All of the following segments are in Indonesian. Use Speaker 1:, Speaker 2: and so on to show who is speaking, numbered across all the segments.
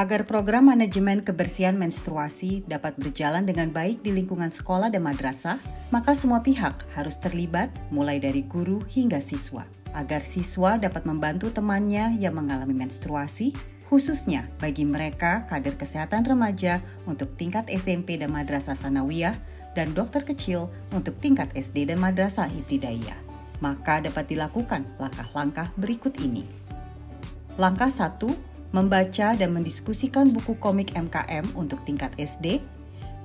Speaker 1: Agar program manajemen kebersihan menstruasi dapat berjalan dengan baik di lingkungan sekolah dan madrasah, maka semua pihak harus terlibat, mulai dari guru hingga siswa. Agar siswa dapat membantu temannya yang mengalami menstruasi, khususnya bagi mereka kader kesehatan remaja untuk tingkat SMP dan madrasah sanawiyah, dan dokter kecil untuk tingkat SD dan madrasah ibtidaiyah. Maka dapat dilakukan langkah-langkah berikut ini. Langkah 1, membaca dan mendiskusikan buku komik MKM untuk tingkat SD,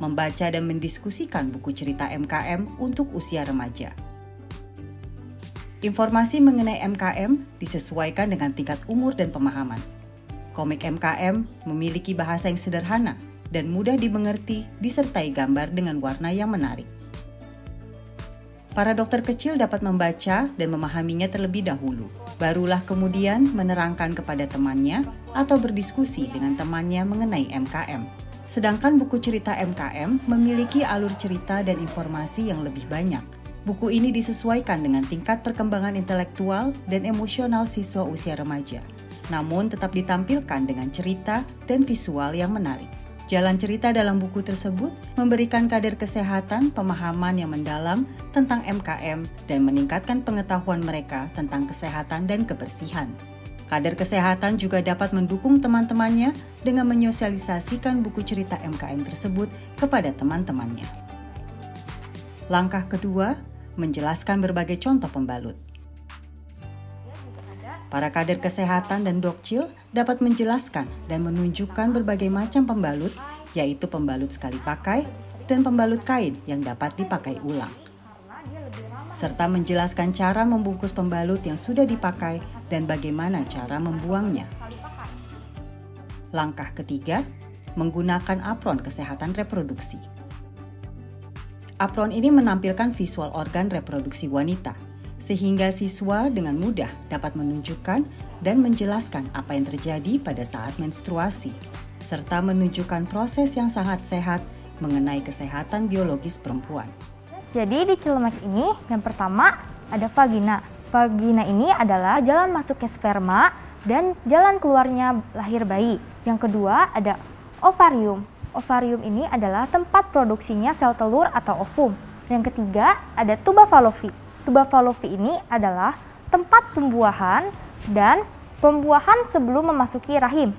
Speaker 1: membaca dan mendiskusikan buku cerita MKM untuk usia remaja. Informasi mengenai MKM disesuaikan dengan tingkat umur dan pemahaman. Komik MKM memiliki bahasa yang sederhana dan mudah dimengerti disertai gambar dengan warna yang menarik. Para dokter kecil dapat membaca dan memahaminya terlebih dahulu. Barulah kemudian menerangkan kepada temannya atau berdiskusi dengan temannya mengenai MKM. Sedangkan buku cerita MKM memiliki alur cerita dan informasi yang lebih banyak. Buku ini disesuaikan dengan tingkat perkembangan intelektual dan emosional siswa usia remaja, namun tetap ditampilkan dengan cerita dan visual yang menarik. Jalan cerita dalam buku tersebut memberikan kader kesehatan pemahaman yang mendalam tentang MKM dan meningkatkan pengetahuan mereka tentang kesehatan dan kebersihan. Kader kesehatan juga dapat mendukung teman-temannya dengan menyosialisasikan buku cerita MKM tersebut kepada teman-temannya. Langkah kedua, menjelaskan berbagai contoh pembalut. Para kader kesehatan dan dokcil dapat menjelaskan dan menunjukkan berbagai macam pembalut, yaitu pembalut sekali pakai dan pembalut kain yang dapat dipakai ulang. Serta menjelaskan cara membungkus pembalut yang sudah dipakai dan bagaimana cara membuangnya. Langkah ketiga, menggunakan apron kesehatan reproduksi. Apron ini menampilkan visual organ reproduksi wanita, sehingga siswa dengan mudah dapat menunjukkan dan menjelaskan apa yang terjadi pada saat menstruasi, serta menunjukkan proses yang sangat sehat mengenai kesehatan biologis perempuan.
Speaker 2: Jadi di Cilemas ini yang pertama ada vagina. Vagina ini adalah jalan masuknya sperma dan jalan keluarnya lahir bayi. Yang kedua ada ovarium. Ovarium ini adalah tempat produksinya sel telur atau ovum. Yang ketiga ada tuba fallopi. Tuba fallopi ini adalah tempat pembuahan dan pembuahan sebelum memasuki rahim.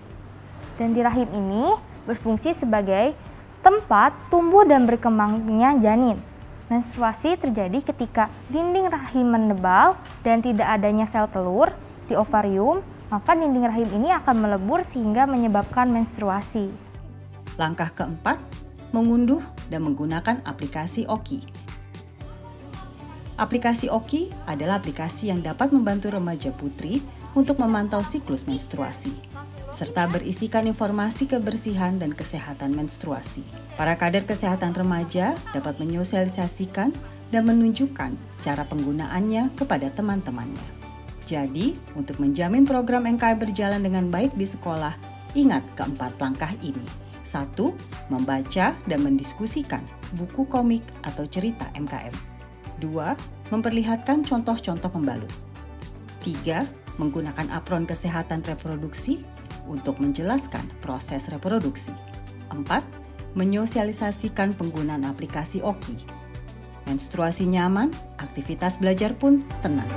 Speaker 2: Dan di rahim ini berfungsi sebagai tempat tumbuh dan berkembangnya janin. Menstruasi terjadi ketika dinding rahim menebal dan tidak adanya sel telur di ovarium, maka dinding rahim ini akan melebur sehingga menyebabkan menstruasi.
Speaker 1: Langkah keempat, mengunduh dan menggunakan aplikasi OKI. Aplikasi OKI adalah aplikasi yang dapat membantu remaja putri untuk memantau siklus menstruasi, serta berisikan informasi kebersihan dan kesehatan menstruasi. Para kader kesehatan remaja dapat menyosialisasikan dan menunjukkan cara penggunaannya kepada teman-temannya. Jadi, untuk menjamin program MKM berjalan dengan baik di sekolah, ingat keempat langkah ini. 1. Membaca dan mendiskusikan buku komik atau cerita MKM. 2. Memperlihatkan contoh-contoh pembalut. 3. Menggunakan apron kesehatan reproduksi untuk menjelaskan proses reproduksi. 4. Menyosialisasikan penggunaan aplikasi OKI. Menstruasi nyaman, aktivitas belajar pun tenang.